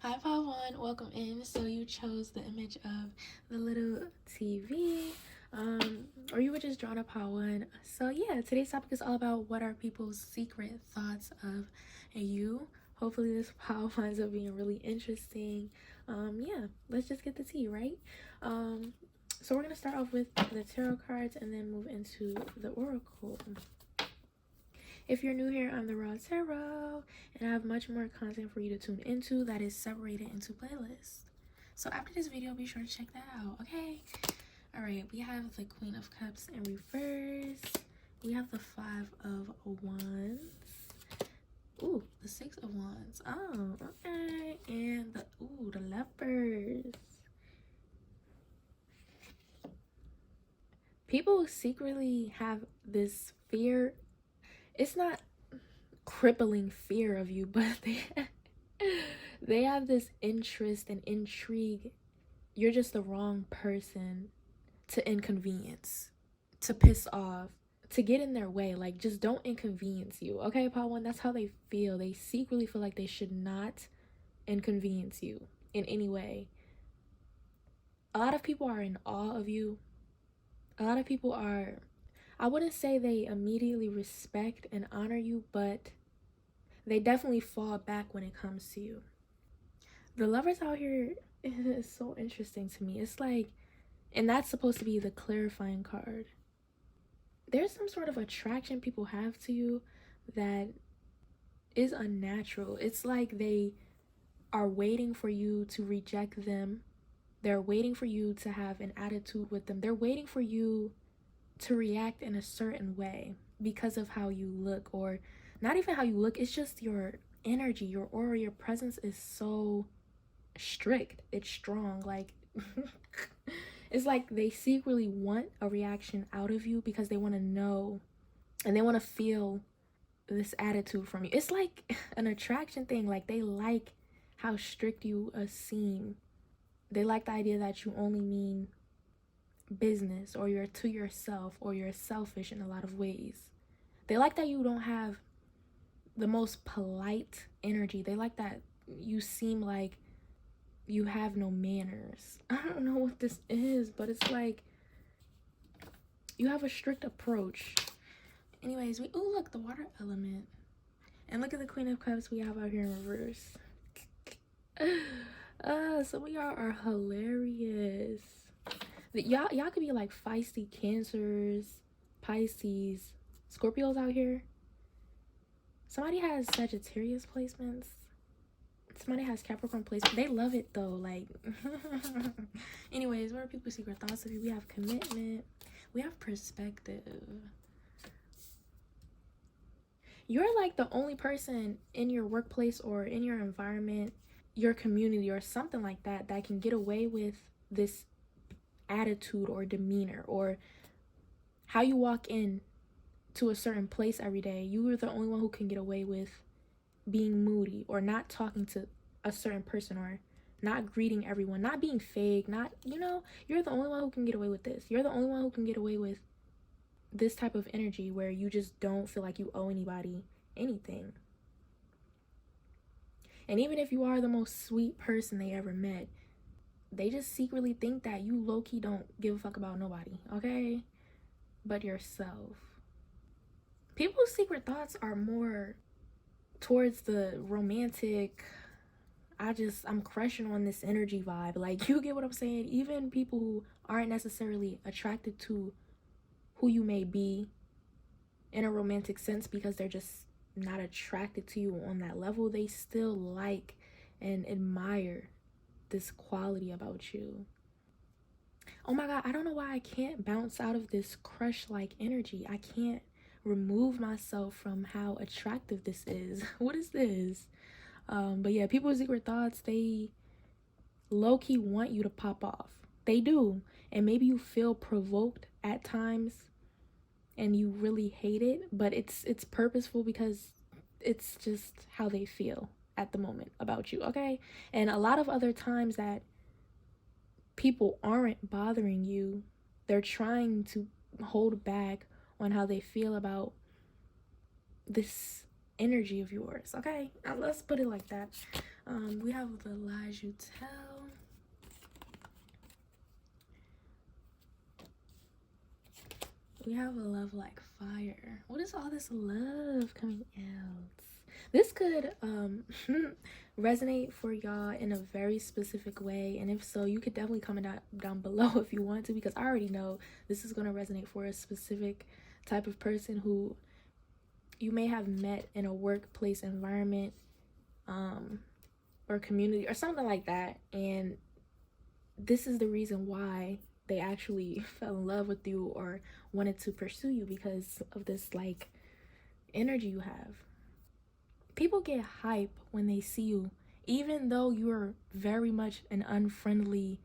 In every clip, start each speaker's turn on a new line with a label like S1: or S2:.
S1: Hi, Pod One. Welcome in. So you chose the image of the little TV, or you were just drawn to Pod One. So yeah, today's topic is all about what are people's secret thoughts of you. Hopefully this pod winds up being really interesting. Yeah, let's just get the tea, right? So we're gonna start off with the tarot cards and then move into the oracle. If you're new here, I'm the Raw Tarot, and I have much more content for you to tune into that is separated into playlists. So after this video, be sure to check that out, okay? Alright, we have the Queen of Cups in reverse. We have the Five of Wands. Ooh, the Six of Wands. Oh, okay. And the Lovers. People secretly have this fear. It's not crippling fear of you, but they have this interest and intrigue. You're just the wrong person to inconvenience, to piss off, to get in their way. Like, just don't inconvenience you, okay, Paul One? That's how they feel. They secretly feel like they should not inconvenience you in any way. A lot of people are in awe of you. A lot of people are, I wouldn't say they immediately respect and honor you, but they definitely fall back when it comes to you. The Lovers out here is so interesting to me. It's like, and that's supposed to be the clarifying card. There's some sort of attraction people have to you that is unnatural. It's like they are waiting for you to reject them. They're waiting for you to have an attitude with them. They're waiting for you to react in a certain way because of how you look, or not even how you look. It's just your energy, your aura, your presence is so strict. It's strong. Like it's like they secretly want a reaction out of you because they want to know and they want to feel this attitude from you. It's like an attraction thing. Like they like how strict you seem. They like the idea that you only mean business, or you're to yourself, or you're selfish in a lot of ways. They like that you don't have the most polite energy. They like that you seem like you have no manners. I don't know what this is, but it's like you have a strict approach. Anyways, ooh, look, the water element. And look at the Queen of Cups we have out here in reverse. Some of y'all are hilarious. Y'all could be like feisty Cancers, Pisces, Scorpios out here. Somebody has Sagittarius placements. Somebody has Capricorn placement. They love it though. Like, anyways, what are people's secret thoughts of you? We have commitment. We have perspective. You're like the only person in your workplace or in your environment, your community or something like that, that can get away with this attitude or demeanor, or how you walk in to a certain place every day. You are the only one who can get away with being moody, or not talking to a certain person, or not greeting everyone, not being fake, not, you're the only one who can get away with this. You're the only one who can get away with this type of energy where you just don't feel like you owe anybody anything. And even if you are the most sweet person they ever met, they just secretly think that you low-key don't give a fuck about nobody, okay? But yourself. People's secret thoughts are more towards the romantic, I'm crushing on this energy vibe. Like, you get what I'm saying? Even people who aren't necessarily attracted to who you may be in a romantic sense, because they're just not attracted to you on that level, they still like and admire this quality about you. Oh my god, I don't know why I can't bounce out of this crush-like energy. I can't remove myself from how attractive this is. What is this? But yeah, people's secret thoughts, they low-key want you to pop off. They do. And maybe you feel provoked at times and you really hate it, but it's purposeful because it's just how they feel at the moment about you, okay? And a lot of other times that people aren't bothering you, they're trying to hold back on how they feel about this energy of yours, okay? Now let's put it like that. We have the lies you tell. We have a love like fire. What is all this love coming out? This could resonate for y'all in a very specific way, and if so, you could definitely comment down below if you want to, because I already know this is going to resonate for a specific type of person who you may have met in a workplace environment or community or something like that, and this is the reason why they actually fell in love with you or wanted to pursue you, because of this like energy you have. People get hype when they see you, even though you're very much an unfriendly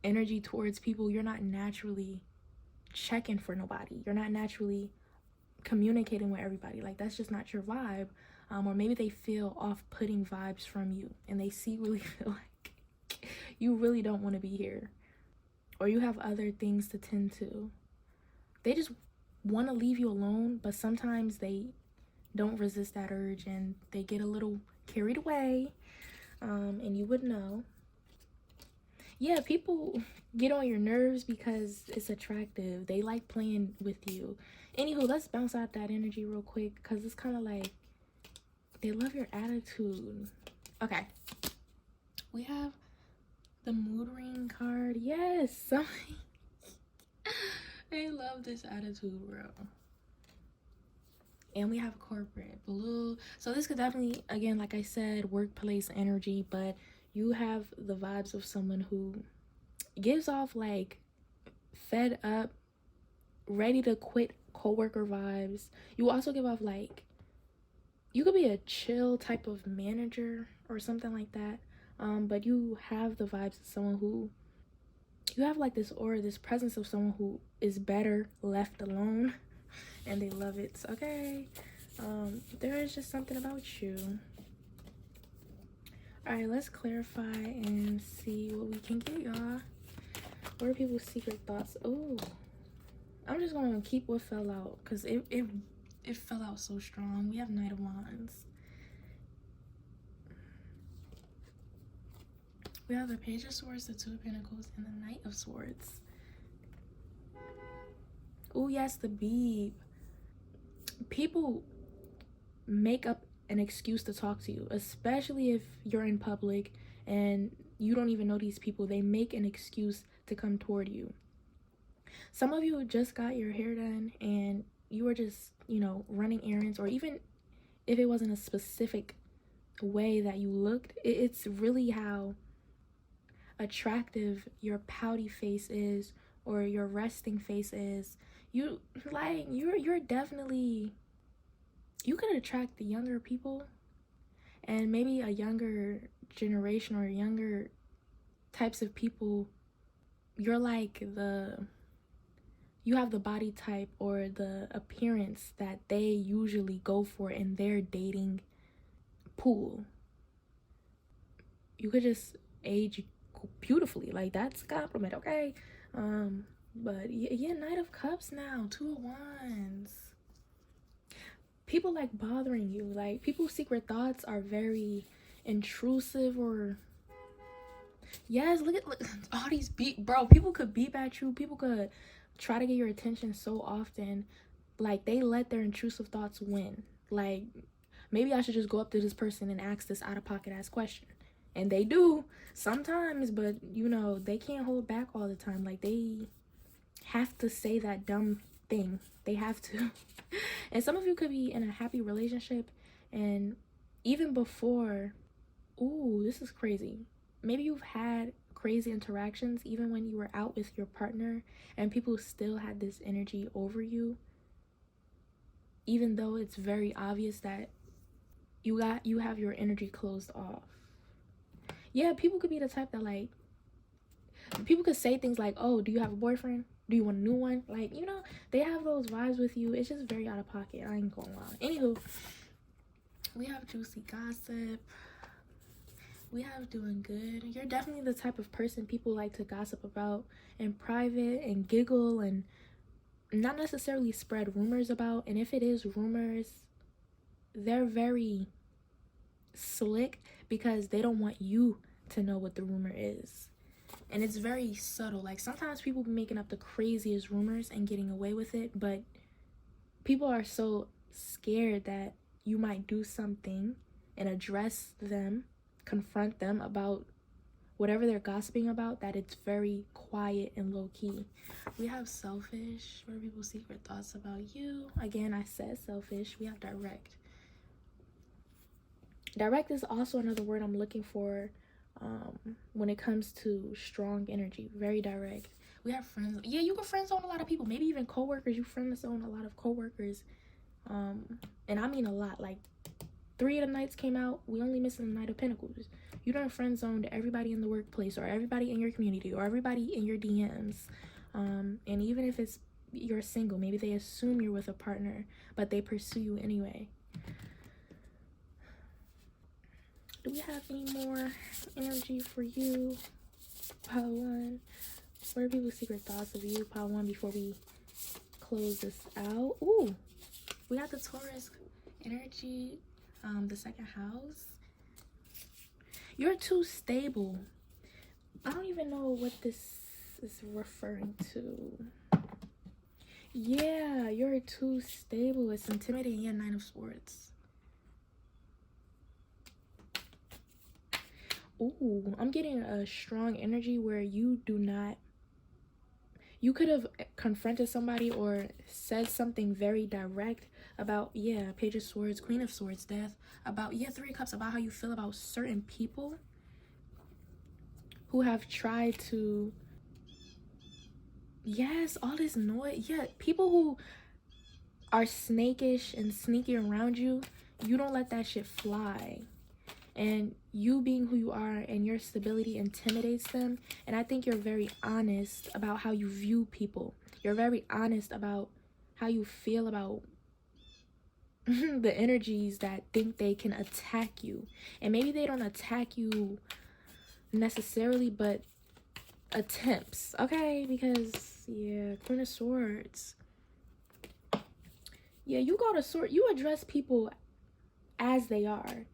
S1: energy towards people. You're not naturally checking for nobody. You're not naturally communicating with everybody. Like, that's just not your vibe. Or maybe they feel off-putting vibes from you, and they secretly feel like you really don't want to be here, or you have other things to tend to. They just want to leave you alone, but sometimes they don't resist that urge and they get a little carried away, and you would know. Yeah, people get on your nerves because it's attractive. They like playing with you. Anywho, let's bounce out that energy real quick, because it's kind of like they love your attitude. Okay, we have the mood ring card. Yes, they love this attitude, bro. And we have corporate blue. So this could definitely, again, like I said, workplace energy, but you have the vibes of someone who gives off like fed up, ready to quit coworker vibes. You also give off like, you could be a chill type of manager or something like that, but you have the vibes of someone who, you have like this aura, this presence of someone who is better left alone, and they love it. Okay, there is just something about you. All right, let's clarify and see what we can get, y'all. What are people's secret thoughts? Oh, I'm just gonna keep what fell out, because it fell out so strong. We have Knight of Wands. We have the Page of Swords, the Two of Pentacles, and the Knight of Swords. Oh yes, the Beeb. People make up an excuse to talk to you, especially if you're in public and you don't even know these people. They make an excuse to come toward you. Some of you just got your hair done and you were just, you know, running errands, or even if it wasn't a specific way that you looked, it's really how attractive your pouty face is or your resting face is. You're definitely, you could attract the younger people, and maybe a younger generation or younger types of people. You're like you have the body type or the appearance that they usually go for in their dating pool. You could just age beautifully. Like, that's a compliment, okay? But yeah, Knight of Cups now, Two of Wands. People like bothering you. Like, people's secret thoughts are very intrusive, or yes, look all these bro, people could beep at you. People could try to get your attention so often. Like, they let their intrusive thoughts win. Like, maybe I should just go up to this person and ask this out-of-pocket ass question. And they do sometimes, but you know, they can't hold back all the time. Like, they have to say that dumb thing. They have to. And some of you could be in a happy relationship, and even before, ooh, this is crazy. Maybe you've had crazy interactions even when you were out with your partner, and people still had this energy over you, even though it's very obvious that you have your energy closed off. Yeah, people could be the type that, like, people could say things like, oh, do you have a boyfriend? Do you want a new one? Like, you know, they have those vibes with you. It's just very out of pocket. I ain't gonna lie. Anywho, we have juicy gossip. We have doing good. You're definitely the type of person people like to gossip about in private and giggle and not necessarily spread rumors about. And if it is rumors, they're very slick because they don't want you to know what the rumor is. And it's very subtle. Like, sometimes people be making up the craziest rumors and getting away with it, but people are so scared that you might do something and address them, confront them about whatever they're gossiping about, that it's very quiet and low-key. We have selfish. What are people's secret thoughts about you? Again, I said selfish. We have direct. Direct is also another word I'm looking for when it comes to strong energy. Very direct. We have friends. Yeah, you can friend zone a lot of people. Maybe even co-workers. You friend zone a lot of co-workers. And I mean a lot. Like, 3 of the Knights came out. We only missing the Knight of Pentacles. You done friend zoned everybody in the workplace, or everybody in your community, or everybody in your DMs. And even if you're single, maybe they assume you're with a partner, but they pursue you anyway. Do we have any more energy for you, pile 1? What are people's secret thoughts of you, pile 1, before we close this out? Ooh, we got the Taurus energy, the 2nd house. You're too stable. I don't even know what this is referring to. Yeah, you're too stable. It's intimidating. Yeah, 9 of Swords. Ooh, I'm getting a strong energy where you could have confronted somebody or said something very direct about, yeah, Page of Swords, Queen of Swords, Death, about, yeah, 3 of Cups, about how you feel about certain people who have tried to, yes, all this noise, yeah, people who are snakish and sneaky around you, you don't let that shit fly. And you being who you are and your stability intimidates them. And I think you're very honest about how you view people. You're very honest about how you feel about the energies that think they can attack you. And maybe they don't attack you necessarily, but attempts, okay? Because, yeah, Queen of Swords. Yeah, you address people as they are.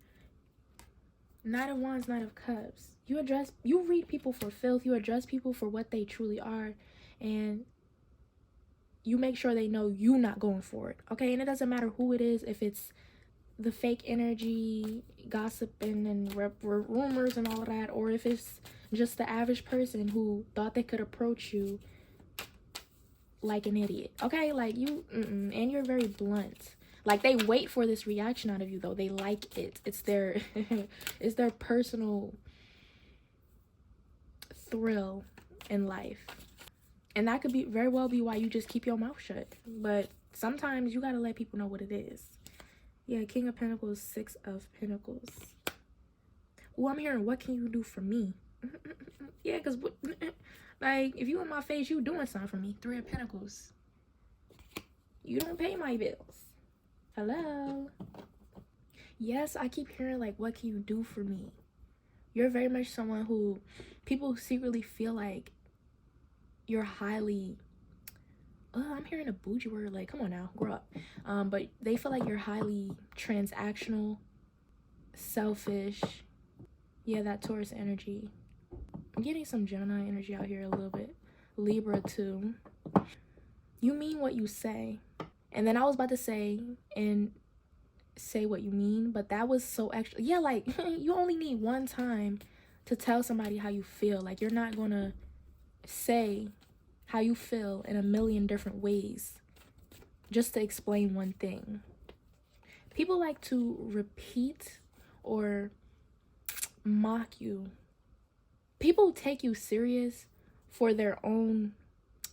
S1: Knight of Wands, Knight of Cups. You read people for filth. You address people for what they truly are. And you make sure they know you not going for it. Okay? And it doesn't matter who it is. If it's the fake energy, gossiping, and rumors and all of that. Or if it's just the average person who thought they could approach you like an idiot. Okay? Like, you... And you're very blunt. Like, they wait for this reaction out of you, though. They like it. It's their it's their personal thrill in life. And that could be very well be why you just keep your mouth shut. But sometimes you gotta let people know what it is. Yeah, King of Pentacles, 6 of Pentacles. Oh, I'm hearing, what can you do for me? Yeah, because, like, if you in my face, you doing something for me. 3 of Pentacles. You don't pay my bills. Hello? Yes, I keep hearing, like, what can you do for me? You're very much someone who people secretly feel like you're highly... I'm hearing a bougie word. Like, come on now, grow up. But they feel like you're highly transactional, selfish. Yeah, that Taurus energy. I'm getting some Gemini energy out here a little bit. Libra, too. You mean what you say. And then I was about to say what you mean, but that was so extra. Yeah, like, you only need one time to tell somebody how you feel. Like, you're not gonna say how you feel in a million different ways just to explain one thing. People like to repeat or mock you. People take you serious for their own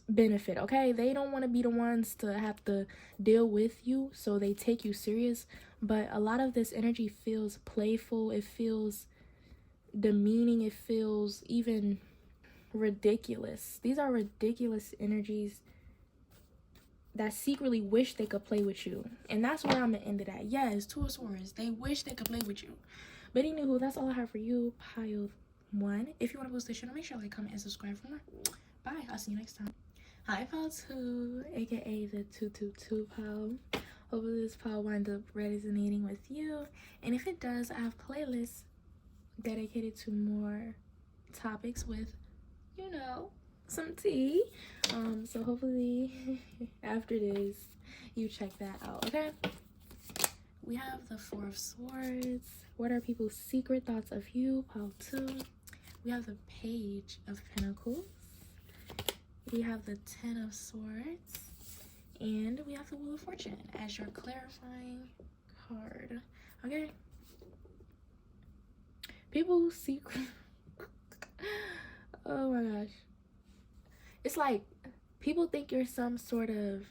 S1: benefit, okay? They don't want to be the ones to have to deal with you, so they take you serious. But a lot of this energy feels playful. It feels demeaning. It feels even ridiculous. These are ridiculous energies that secretly wish they could play with you. And that's where I'm gonna end it at. Yes, 2 of Swords. They wish they could play with you. But anywho, that's all I have for you, pile 1. If you want to boost the channel, make sure to like, comment, and subscribe for more. Bye. I'll see you next time. Hi, pile 2, aka the 222 pile. Hopefully this pile winds up resonating with you. And if it does, I have playlists dedicated to more topics with, you know, some tea. So hopefully after this, you check that out, okay? We have the Four of Swords. What are people's secret thoughts of you? Pile 2. We have the Page of Pentacles. We have the Ten of Swords. And we have the Wheel of Fortune as your clarifying card. Okay? People secret... Oh my gosh. It's like people think you're some sort of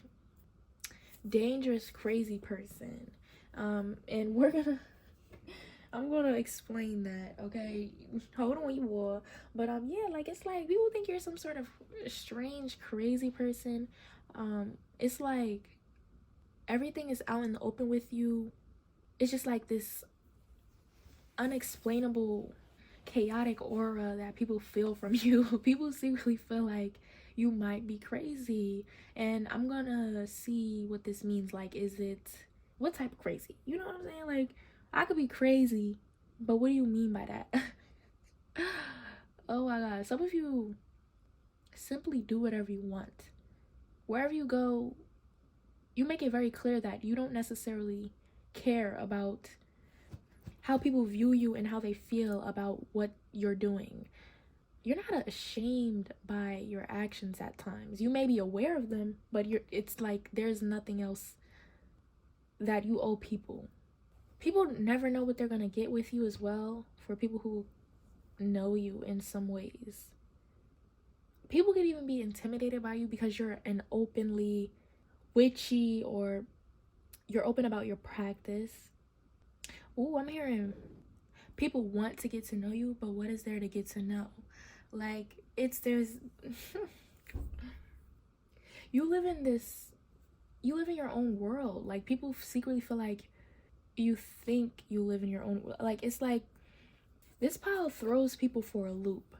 S1: dangerous, crazy person. And I'm gonna explain that, okay? Hold on, you all. But yeah, like it's like people think you're some sort of strange, crazy person. It's like everything is out in the open with you. It's just like this unexplainable, chaotic aura that people feel from you. People secretly feel like you might be crazy. And I'm gonna see what this means. Like, is it, what type of crazy? You know what I'm saying? Like, I could be crazy, but what do you mean by that? Oh my god. Some of you simply do whatever you want. Wherever you go, you make it very clear that you don't necessarily care about how people view you and how they feel about what you're doing. You're not ashamed by your actions at times. You may be aware of them, but it's like there's nothing else that you owe people. People never know what they're gonna get with you as well, for people who know you in some ways. People could even be intimidated by you because you're an openly witchy, or you're open about your practice. Ooh, I'm hearing people want to get to know you, but what is there to get to know? Like, there's you live in your own world. Like, people secretly feel like you think you live in your own world. Like, it's like this pile throws people for a loop.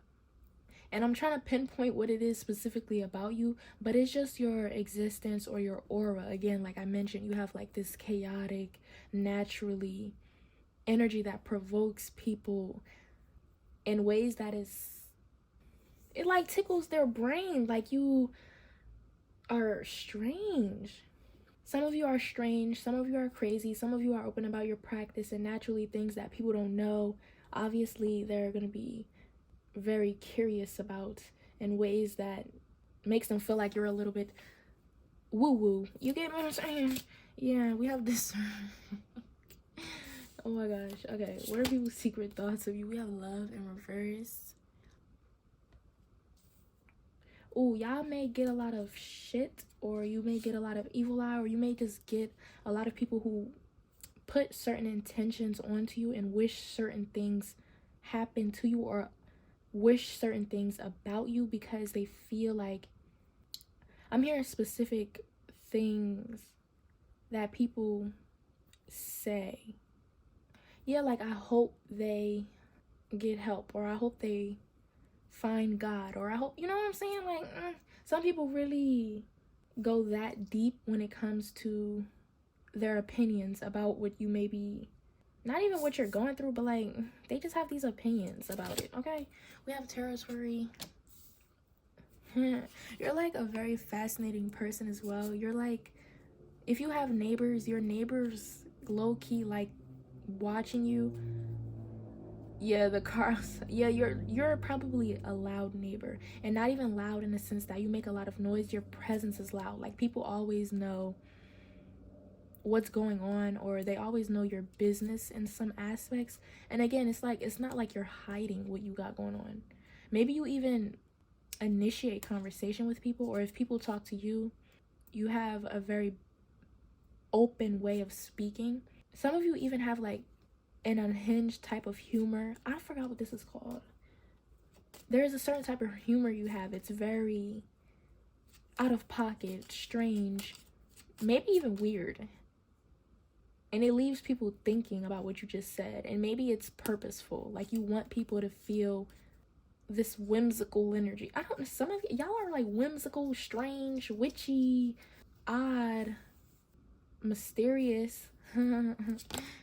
S1: And I'm trying to pinpoint what it is specifically about you, but it's just your existence or your aura. Again, like I mentioned, you have like this chaotic, naturally energy that provokes people in ways that it like tickles their brain. Like, you are strange. Some of you are strange, some of you are crazy, some of you are open about your practice, and naturally things that people don't know, obviously they're gonna be very curious about in ways that makes them feel like you're a little bit woo-woo. You get what I'm saying? Yeah, we have this. Oh my gosh. Okay, what are people's secret thoughts of you? We have Love in reverse. Ooh, y'all may get a lot of shit, or you may get a lot of evil eye, or you may just get a lot of people who put certain intentions onto you and wish certain things happen to you, or wish certain things about you because they feel like, I'm hearing specific things that people say. Yeah, like, I hope they get help, or I hope they find God, or I hope, you know what I'm saying? Like, some people really go that deep when it comes to their opinions about what you may be, not even what you're going through, but like, they just have these opinions about it, okay? We have territory. You're like a very fascinating person as well. You're like, if you have neighbors, your neighbors low-key like watching you. Yeah, the cars. Yeah, you're probably a loud neighbor, and not even loud in the sense that you make a lot of noise. Your presence is loud. Like, people always know what's going on, or they always know your business in some aspects. And again, it's like, it's not like you're hiding what you got going on. Maybe you even initiate conversation with people, or if people talk to you, you have a very open way of speaking. Some of you even have like an unhinged type of humor. I forgot what this is called. There's a certain type of humor you have. It's very out of pocket, strange, maybe even weird. And it leaves people thinking about what you just said. And maybe it's purposeful. Like, you want people to feel this whimsical energy. I don't know, some of y'all are like whimsical, strange, witchy, odd. mysterious.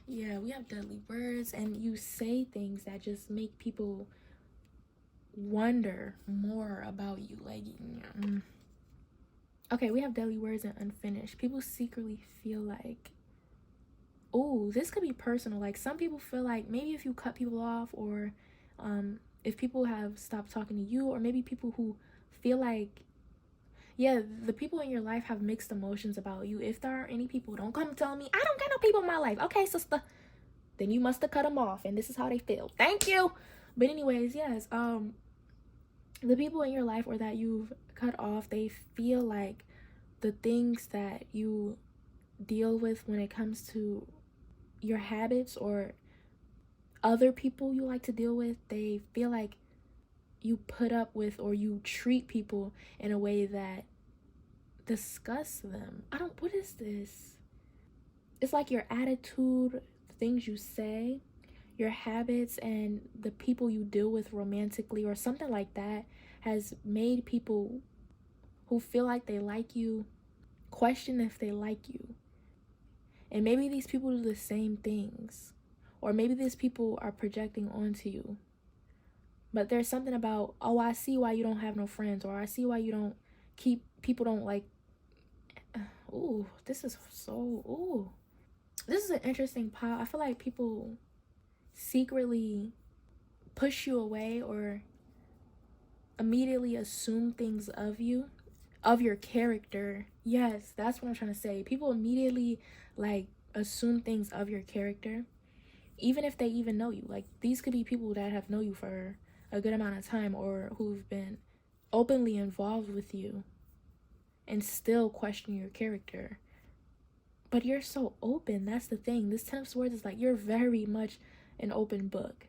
S1: Yeah, we have deadly words, and you say things that just make people wonder more about you. Like, okay, we have deadly words and unfinished. People secretly feel like, oh, this could be personal. Like, some people feel like maybe if you cut people off, or if people have stopped talking to you, or maybe people who feel like, yeah, the people in your life have mixed emotions about you. If there are any people, don't come tell me, I don't get no people in my life. Okay, sister, then you must have cut them off, and this is how they feel. Thank you. But anyways, yes, the people in your life or that you've cut off, they feel like the things that you deal with when it comes to your habits or other people you like to deal with, they feel like you put up with or you treat people in a way that disgusts them. What is this? It's like your attitude, the things you say, your habits, and the people you deal with romantically or something like that has made people who feel like they like you question if they like you. And maybe these people do the same things, or maybe these people are projecting onto you. But there's something about, oh, I see why you don't have no friends, or I see why you don't people don't like. Ooh, this is an interesting pile. I feel like people secretly push you away or immediately assume things of you, of your character. Yes, that's what I'm trying to say. People immediately like assume things of your character, even if they even know you. Like, these could be people that have known you for a good amount of time, or who've been openly involved with you and still question your character. But you're so open. That's the thing. This 10 of Swords is like, you're very much an open book.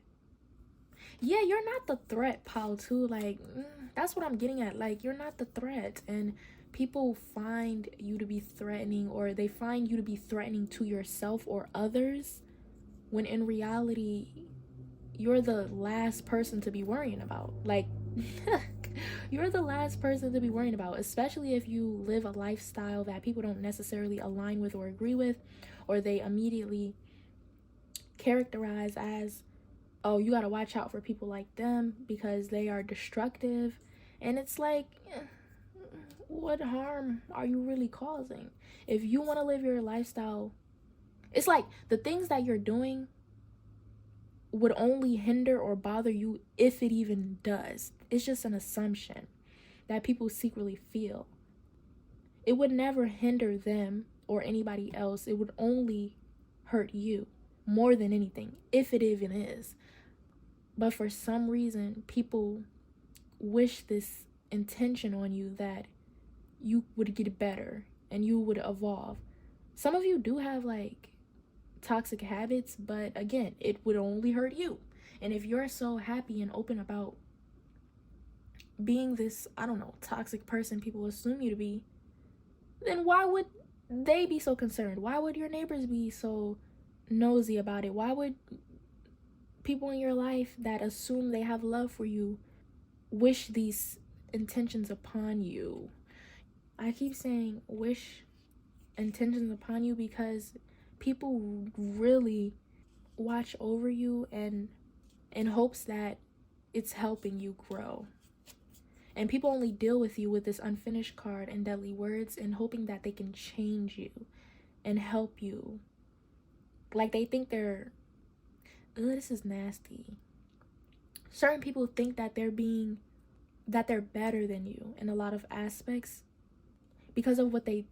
S1: Yeah, you're not the threat, pal, too. Like, that's what I'm getting at. Like, you're not the threat. And people find you to be threatening, or they find you to be threatening to yourself or others, when in reality, you're the last person to be worrying about. Like, you're the last person to be worrying about, especially if you live a lifestyle that people don't necessarily align with or agree with, or they immediately characterize as, oh, you gotta watch out for people like them because they are destructive. And it's like, what harm are you really causing? If you want to live your lifestyle, it's like the things that you're doing would only hinder or bother you if it even does. It's just an assumption that people secretly feel. It would never hinder them or anybody else. It would only hurt you more than anything, if it even is. But for some reason, people wish this intention on you that you would get better and you would evolve. Some of you do have like toxic habits, but again, it would only hurt you. And if you're so happy and open about being this, I don't know, toxic person people assume you to be, then why would they be so concerned? Why would your neighbors be so nosy about it? Why would people in your life that assume they have love for you wish these intentions upon you? I keep saying wish intentions upon you because people really watch over you and in hopes that it's helping you grow. And people only deal with you with this unfinished card and deadly words and hoping that they can change you and help you. Like, they think they're, this is nasty. Certain people think that they're better than you in a lot of aspects because of what they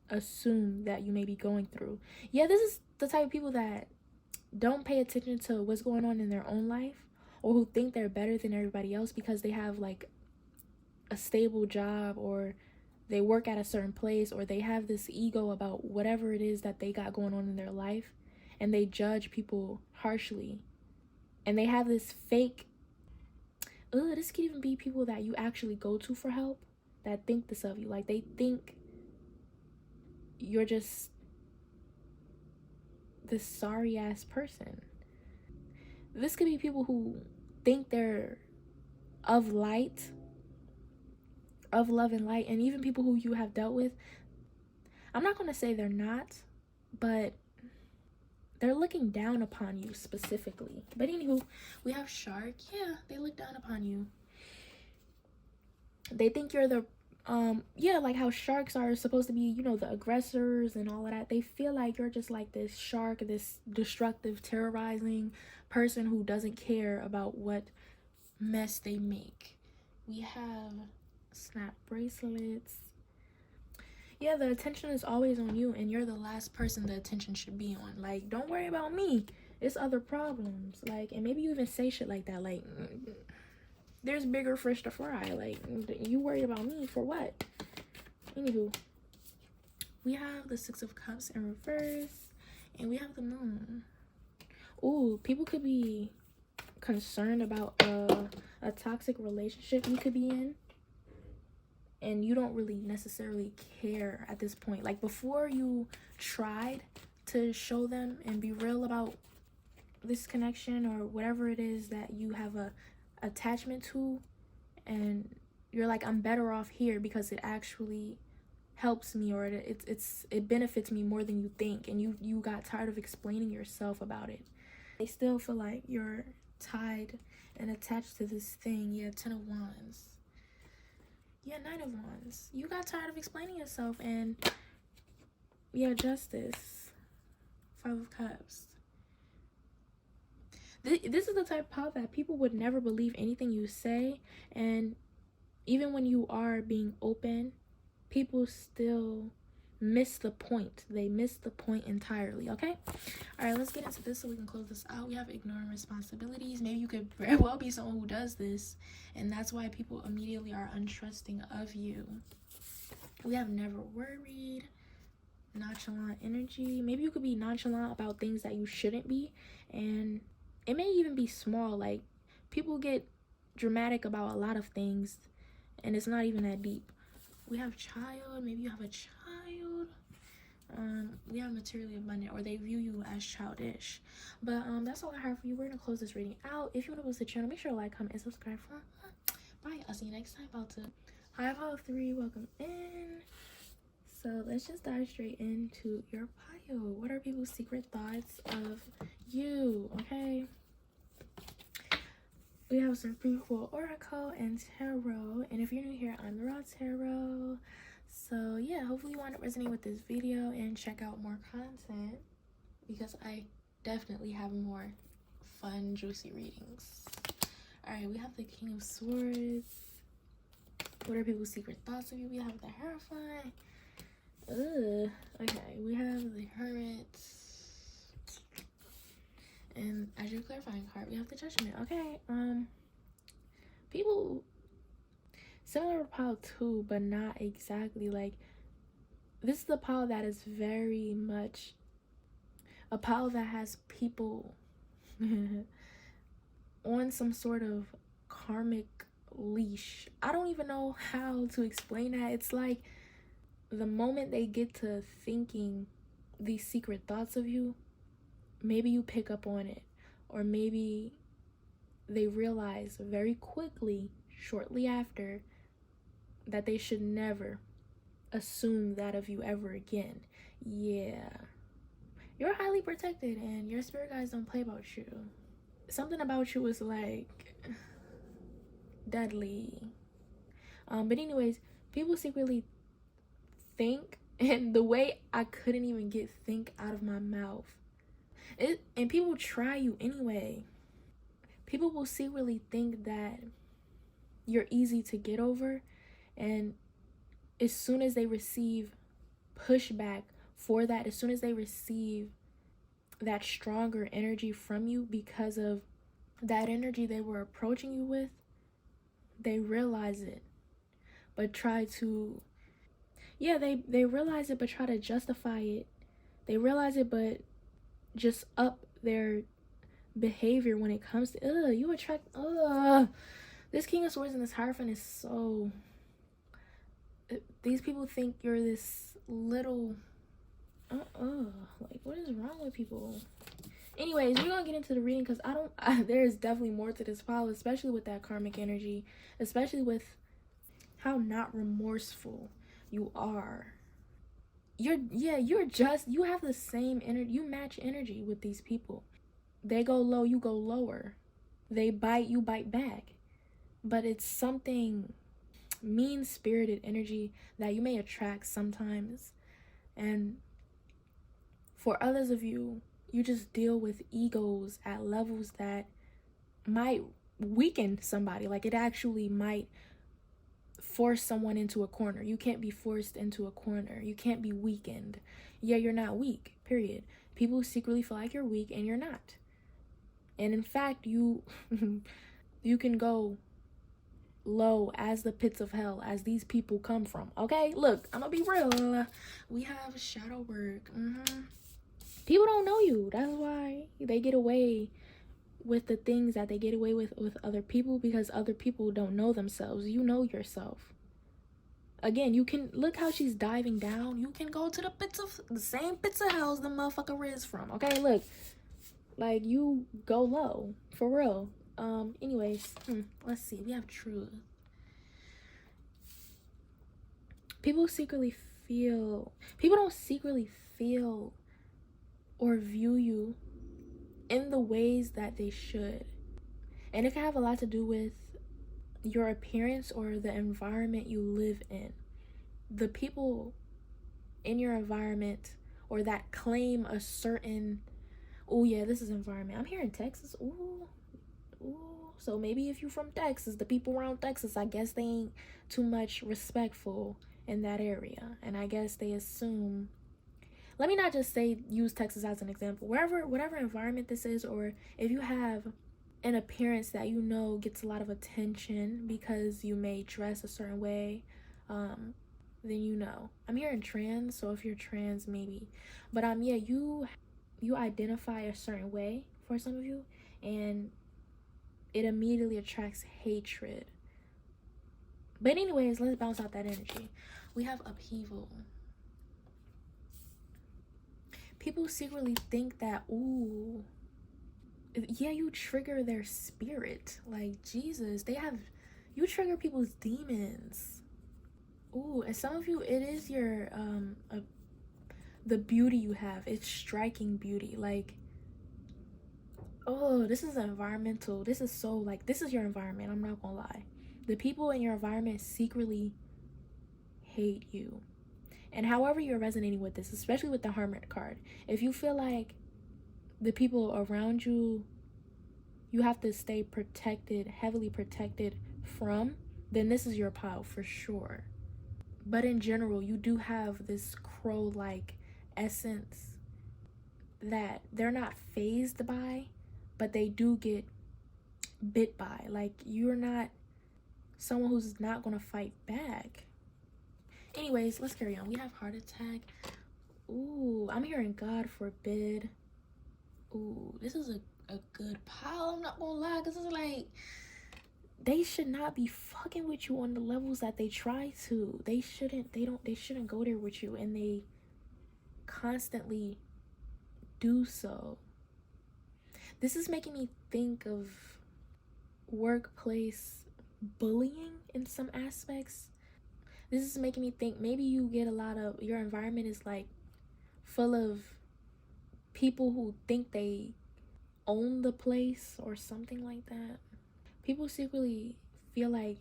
S1: assume that you may be going through. Yeah, this is the type of people that don't pay attention to what's going on in their own life, or who think they're better than everybody else because they have like a stable job, or they work at a certain place, or they have this ego about whatever it is that they got going on in their life, and they judge people harshly. And they have this fake, this could even be people that you actually go to for help that think this of you. Like, they think you're just this sorry ass person. This could be people who think they're of light, of love and light, and even people who you have dealt with. I'm not going to say they're not, but they're looking down upon you specifically. But anywho, we have shark. Yeah, they look down upon you. They think you're the yeah, like how sharks are supposed to be, you know, the aggressors and all of that. They feel like you're just like this shark, this destructive, terrorizing person who doesn't care about what mess they make. We have snap bracelets. Yeah, the attention is always on you, and you're the last person the attention should be on. Like, don't worry about me. It's other problems. Like, and maybe you even say shit like that. Like, there's bigger fish to fry. Like, you worried about me for what? Anywho, we have the Six of Cups in reverse, and we have the Moon. Ooh, people could be concerned about a toxic relationship you could be in, and you don't really necessarily care at this point. Like, before you tried to show them and be real about this connection or whatever it is that you have a attachment to, and you're like, I'm better off here because it actually helps me, or it benefits me more than you think, and you got tired of explaining yourself about it. They still feel like you're tied and attached to this thing. Yeah, 10 of Wands. Yeah, 9 of Wands. You got tired of explaining yourself. And yeah, Justice. 5 of Cups. This is the type of power that people would never believe anything you say, and even when you are being open, people still miss the point. They miss the point entirely. Okay, all right, let's get into this so we can close this out. We have ignoring responsibilities. Maybe you could very well be someone who does this, and that's why people immediately are untrusting of you. We have never worried. Nonchalant energy. Maybe you could be nonchalant about things that you shouldn't be, and it may even be small. Like, people get dramatic about a lot of things, and it's not even that deep. We have child. Maybe you have a child. We have materially abundant, or they view you as childish. But that's all I have for you. We're gonna close this reading out. If you want to visit the channel, make sure to like, comment, and subscribe. Bye. I'll see you next time. Hi, Pile 3. Welcome in. So let's just dive straight into your pile. What are people's secret thoughts of you? Okay. We have some prequel oracle and tarot, and if you're new here, I'm the Raw Tarot. So yeah, hopefully you want to resonate with this video and check out more content, because I definitely have more fun, juicy readings. All right, we have the King of Swords. What are people's secret thoughts of you? We have the Hierophant. Okay, we have the Hermit. And as your clarifying card, we have the Judgment. Okay, people similar to pile 2, but not exactly. Like, this is the pile that is very much a pile that has people on some sort of karmic leash. I don't even know how to explain that. It's like the moment they get to thinking these secret thoughts of you, maybe you pick up on it, or maybe they realize very quickly, shortly after, that they should never assume that of you ever again. Yeah, you're highly protected, and your spirit guides don't play about you. Something about you is like deadly. But anyways, people secretly think, and the way I couldn't even get think out of my mouth, and people try you anyway. People will secretly think that you're easy to get over, and as soon as they receive pushback for that, as soon as they receive that stronger energy from you because of that energy they were approaching you with, they realize it, but try to, yeah, they realize it, but try to justify it. They realize it, but just up their behavior when it comes to, you attract, this King of Swords and this Hierophant is so, these people think you're this little, like, what is wrong with people? Anyways, we're gonna get into the reading, because there's definitely more to this pile, especially with that karmic energy, especially with how not remorseful you are. you have the same energy. You match energy with these people. They go low, you go lower. They bite, you bite back. But it's something mean-spirited energy that you may attract sometimes. And for others of you, you just deal with egos at levels that might weaken somebody. Like, it actually might force someone into a corner. You can't be forced into a corner. You can't be weakened. Yeah, you're not weak, period. People secretly feel like you're weak and you're not. And in fact, you you can go low as the pits of hell as these people come from. Okay, look, I'm gonna be real. We have shadow work. People don't know you. That's why they get away with the things that they get away with other people, because other people don't know themselves. You know yourself. Again, you can look how she's diving down. You can go to the same pits of hell the motherfucker is from. Okay, look, like, you go low for real. Anyways, let's see. We have truth. People don't secretly feel or view you in the ways that they should. And it can have a lot to do with your appearance or the environment you live in. The people in your environment or that claim a certain, oh yeah, this is environment. I'm here in Texas. Ooh. So maybe if you're from Texas, the people around Texas, I guess they ain't too much respectful in that area. And I guess they assume, let me not just say use Texas as an example. Whatever environment this is, or if you have an appearance that you know gets a lot of attention because you may dress a certain way, then you know. I'm hearing trans, so if you're trans, maybe. But yeah, you identify a certain way for some of you, and it immediately attracts hatred. But anyways, let's bounce out that energy. We have upheaval. People secretly think that, ooh, yeah, you trigger their spirit. Like, Jesus, you trigger people's demons. Ooh, and some of you, it is your, the beauty you have. It's striking beauty. Like, oh, this is environmental. This is so, like, this is your environment. I'm not gonna lie. The people in your environment secretly hate you. And however you're resonating with this, especially with the Hermit card, if you feel like the people around you, you have to stay protected, heavily protected from, then this is your pile for sure. But in general, you do have this crow-like essence that they're not phased by, but they do get bit by. Like, you're not someone who's not gonna fight back. Anyways, let's carry on. We have heart attack. Ooh, I'm hearing God forbid. Ooh, this is a good pile. I'm not gonna lie, because it's like, they should not be fucking with you on the levels that they try to. They shouldn't go there with you, and they constantly do so. This is making me think of workplace bullying in some aspects. This is making me think maybe you get a lot of, your environment is like full of people who think they own the place or something like that. People secretly feel like,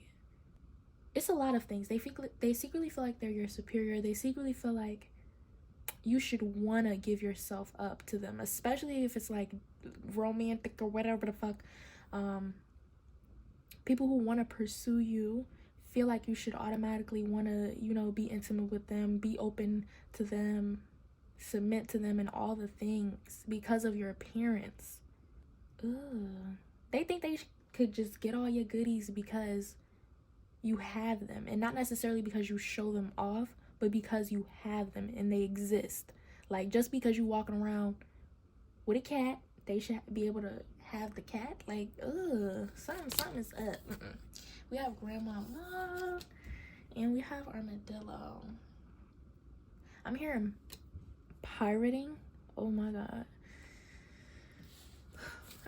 S1: it's a lot of things. They secretly feel like they're your superior. They secretly feel like you should want to give yourself up to them, especially if it's like romantic or whatever the fuck. People who want to pursue you feel like you should automatically want to, you know, be intimate with them, be open to them, submit to them, and all the things because of your appearance. Ugh. They think they could just get all your goodies because you have them, and not necessarily because you show them off, but because you have them and they exist. Like, just because you walking around with a cat, they should be able to have the cat. Like, something is up. We have grandmama, and we have armadillo. I'm hearing pirating. Oh my god.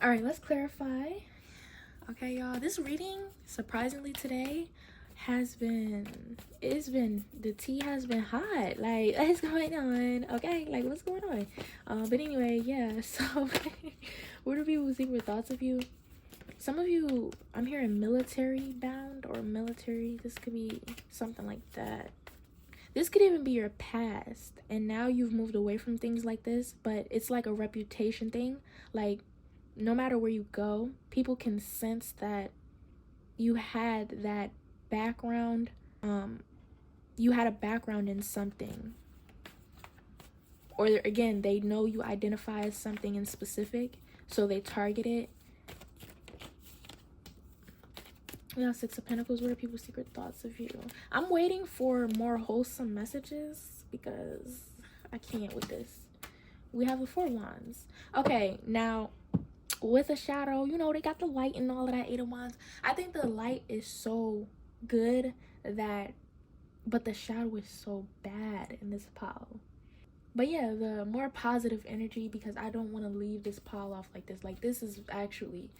S1: All right, let's clarify. Okay, y'all, this reading, surprisingly today, the tea has been hot. Like, what's going on? Okay, like, what's going on? But anyway, yeah, so what are people's secret thoughts of you? Some of you, I'm hearing military bound or military. This could be something like that. This could even be your past, and now you've moved away from things like this, but it's like a reputation thing. Like, no matter where you go, people can sense that you had that background. You had a background in something. Or again, they know you identify as something in specific, so they target it. We have Six of Pentacles. What are people's secret thoughts of you? I'm waiting for more wholesome messages because I can't with this. We have the Four of Wands. Okay, now with a shadow, you know, they got the light and all of that. Eight of Wands. I think the light is so good that, but the shadow is so bad in this pile. But yeah, the more positive energy, because I don't want to leave this pile off like this. Like, this is actually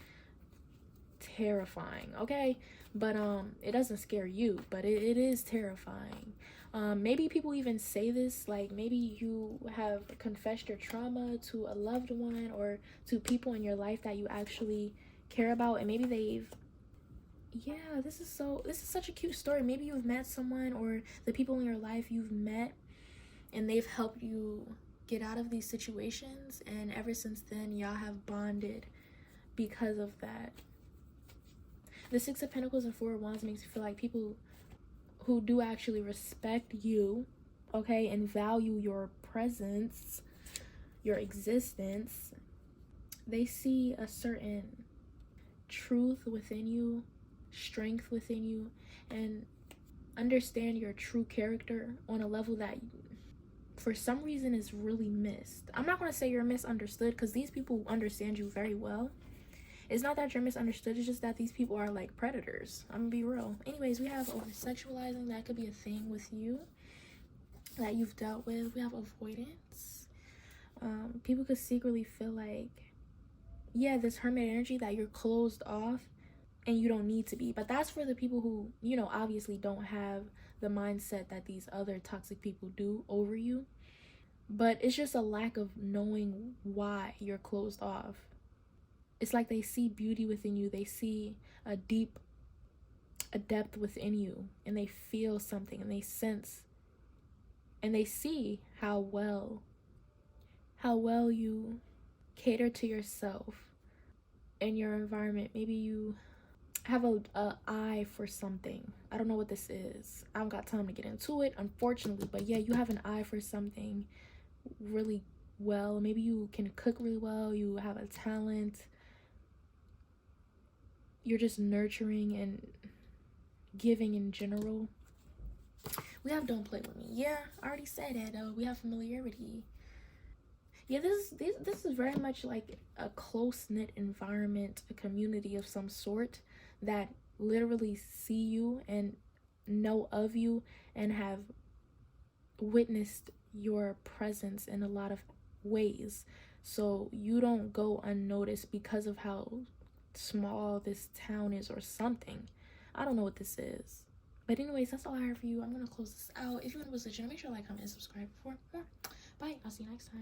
S1: terrifying, okay? But it doesn't scare you, but it is terrifying. Maybe people even say this, like maybe you have confessed your trauma to a loved one or to people in your life that you actually care about, and maybe they've, yeah, this is such a cute story. Maybe you've met someone, or the people in your life you've met, and they've helped you get out of these situations, and ever since then y'all have bonded because of that. The Six of Pentacles and Four of Wands makes me feel like people who do actually respect you, okay, and value your presence, your existence, they see a certain truth within you, strength within you, and understand your true character on a level that for some reason is really missed. I'm not going to say you're misunderstood, because these people understand you very well. It's not that you're misunderstood, it's just that these people are like predators. I'm gonna be real. Anyways, we have over-sexualizing. That could be a thing with you that you've dealt with. We have avoidance. People could secretly feel like, yeah, this hermit energy, that you're closed off and you don't need to be. But that's for the people who, you know, obviously don't have the mindset that these other toxic people do over you. But it's just a lack of knowing why you're closed off. It's like they see beauty within you. They see a depth within you, and they feel something, and they sense, and they see how well you cater to yourself and your environment. Maybe you have a eye for something. I don't know what this is. I don't got time to get into it, unfortunately, but yeah, you have an eye for something really well. Maybe you can cook really well. You have a talent. You're just nurturing and giving in general. We have don't play with me. Yeah, I already said that. We have familiarity. Yeah, this is very much like a close-knit environment, a community of some sort that literally see you and know of you and have witnessed your presence in a lot of ways. So you don't go unnoticed because of how small this town is or something. I don't know what this is. But anyways, that's all I have for you. I'm gonna close this out. If you want to listen, make sure to like, comment, and subscribe for more. Bye. I'll see you next time.